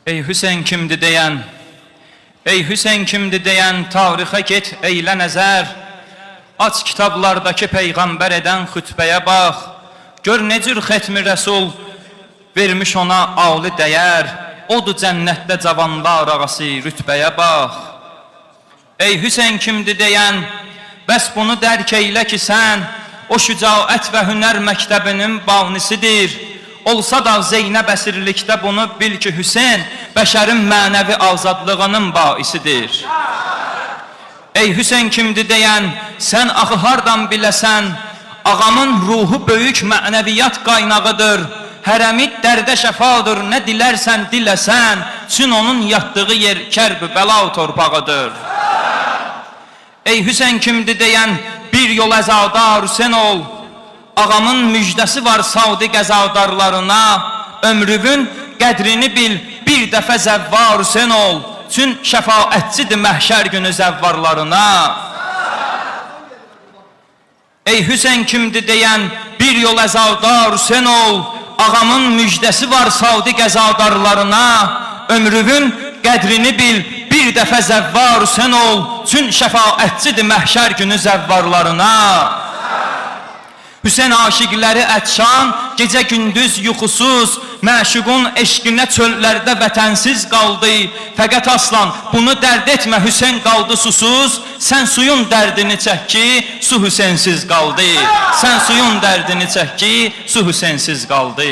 Ey Hüseyin kimdi deyən, ey Hüseyin kimdi deyən, tarixə get, eylə nəzər. Aç kitablardakı peyğəmbər edən xütbəyə bax. Gör necür xətmi rəsul vermiş ona ali dəyər. Odur cənnətdə cavanlar arası rütbəyə bax. Ey Hüseyin kimdi deyən, bəs bunu dərk eylə ki sən o şücaət və hünər məktəbinin banisidir. Olsa da Zeynəb əsirlikdə bunu bil ki Hüseyin bəşərin mənəvi azadlığının baisidir. Ey Hüseyin kimdi deyən, sən axı hardan biləsən, ağamın ruhu böyük mənəviyyat qaynağıdır. Hərəmi dərdə şəfadır, nə dilərsən diləsən, çün onun yatdığı yer kərb-i bəla torpağıdır. Ey Hüseyin kimdi deyən, bir yol əzadar Hüseyin ol. Ağamın müjdəsi var Saudi qəzadarlarına. Ömrünün qədrini bil, bir dəfə zəvvar Hüseyin ol. Çün şəfaətçidir məhşər günü zəvvarlarına. Ey Hüseyin kimdi deyən, bir yol əzadar Hüseyin ol. Ağamın müjdəsi var Saudi qəzadarlarına. Ömrünün qədrini bil, bir dəfə zəvvar Hüseyin ol. Çün şəfaətçidir məhşər günü zəvvarlarına. Hüseyin aşiqləri ətşan, gecə gündüz yuxusuz, məşuqun eşqinə çöllərdə vətənsiz qaldı. Fəqət aslan, bunu dərd etmə, Hüseyin qaldı susuz. Sən suyun dərdini çək ki, su Hüseyinsiz qaldı. Sən suyun dərdini çək ki, su Hüseyinsiz qaldı.